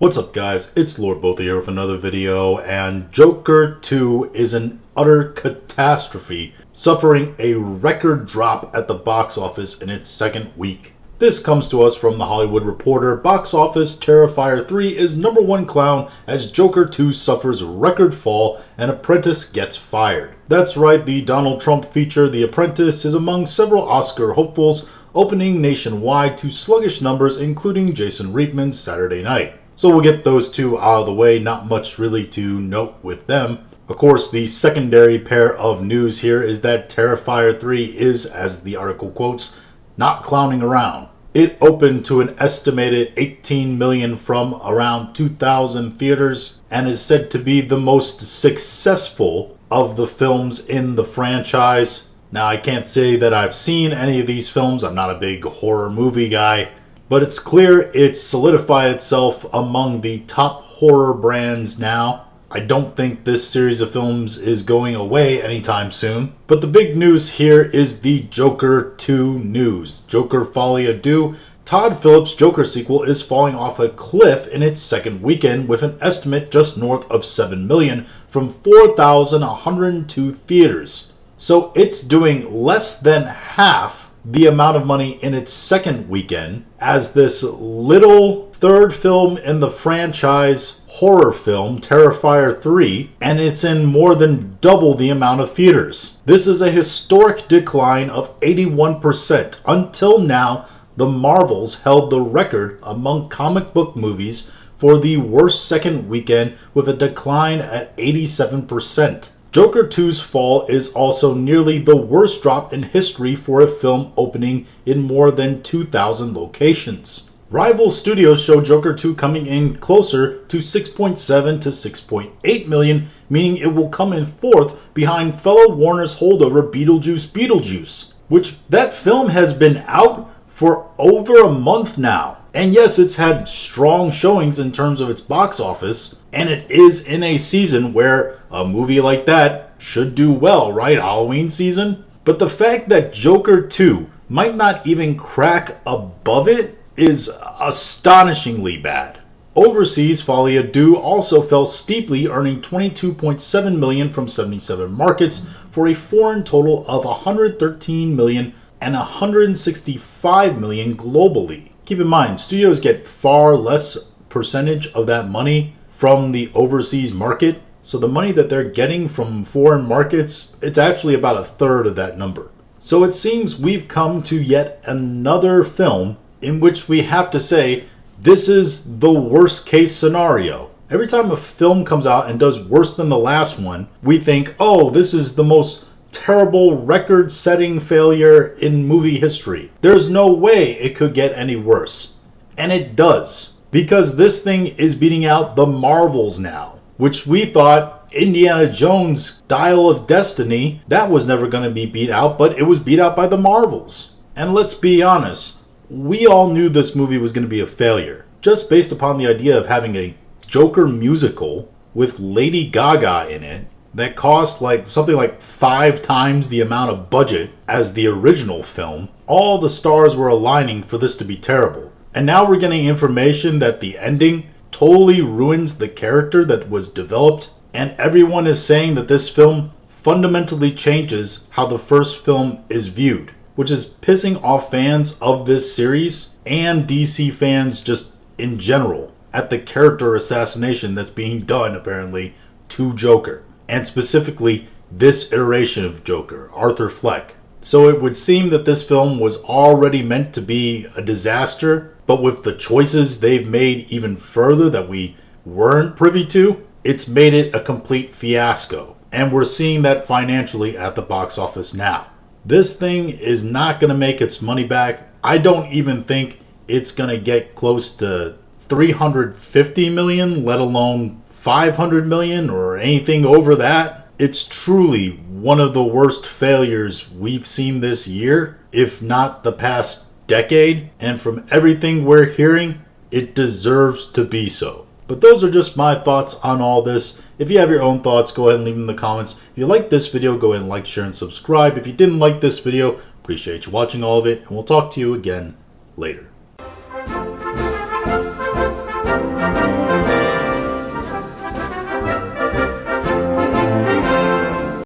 What's up guys, it's Lord Both here with another video, and Joker 2 is an utter catastrophe, suffering a record drop at the box office in its second week. This comes to us from The Hollywood Reporter. Box office, Terrifier 3 is #1 clown as Joker 2 suffers record fall and Apprentice gets fired. That's right, the Donald Trump feature The Apprentice is among several Oscar hopefuls, opening nationwide to sluggish numbers including Jason Reitman's Saturday Night. So we'll get those two out of the way, not much really to note with them. Of course, the secondary pair of news here is that Terrifier 3 is, as the article quotes, not clowning around. It opened to an estimated 18 million from around 2,000 theaters and is said to be the most successful of the films in the franchise. Now, I can't say that I've seen any of these films. I'm not a big horror movie guy. But it's clear it's solidified itself among the top horror brands now. I don't think this series of films is going away anytime soon. But the big news here is the Joker 2 news. Joker Folie à Deux, Todd Phillips' Joker sequel is falling off a cliff in its second weekend with an estimate just north of 7 million from 4,102 theaters. So it's doing less than half the amount of money in its second weekend as this little third film in the franchise horror film Terrifier 3, and it's in more than double the amount of theaters. This is a historic decline of 81%. Until now, the Marvels held the record among comic book movies for the worst second weekend with a decline at 87%. Joker 2's fall is also nearly the worst drop in history for a film opening in more than 2,000 locations. Rival studios show Joker 2 coming in closer to 6.7 to 6.8 million, meaning it will come in fourth behind fellow Warner's holdover Beetlejuice, which that film has been out for over a month now. And yes, it's had strong showings in terms of its box office, and it is in a season where a movie like that should do well, right? Halloween season? But the fact that Joker 2 might not even crack above it is astonishingly bad. Overseas, Folie à Deux also fell steeply, earning 22.7 million from 77 markets for a foreign total of 113 million and 165 million globally. Keep in mind, studios get far less percentage of that money from the overseas market. So the money that they're getting from foreign markets, it's actually about a third of that number. So it seems we've come to yet another film in which we have to say, this is the worst case scenario. Every time a film comes out and does worse than the last one, we think, oh, this is the most terrible record-setting failure in movie history. There's no way it could get any worse. And it does. Because this thing is beating out the Marvels now, which we thought Indiana Jones' Dial of Destiny, that was never going to be beat out, but it was beat out by the Marvels. And let's be honest, we all knew this movie was going to be a failure, just based upon the idea of having a Joker musical with Lady Gaga in it that cost something like 5 times the amount of budget as the original film. All the stars were aligning for this to be terrible. And now we're getting information that the ending totally ruins the character that was developed, and everyone is saying that this film fundamentally changes how the first film is viewed, which is pissing off fans of this series and DC fans just in general at the character assassination that's being done apparently to Joker. And specifically, this iteration of Joker, Arthur Fleck. So it would seem that this film was already meant to be a disaster, but with the choices they've made even further that we weren't privy to, it's made it a complete fiasco. And we're seeing that financially at the box office now. This thing is not going to make its money back. I don't even think it's going to get close to 350 million, let alone 500 million or anything over that. It's truly one of the worst failures we've seen this year, if not the past decade. And from everything we're hearing, it deserves to be so. But those are just my thoughts on all this. If you have your own thoughts, go ahead and leave them in the comments. If you like this video, go ahead and like, share, and subscribe. If you didn't like this video, appreciate you watching all of it, and we'll talk to you again later.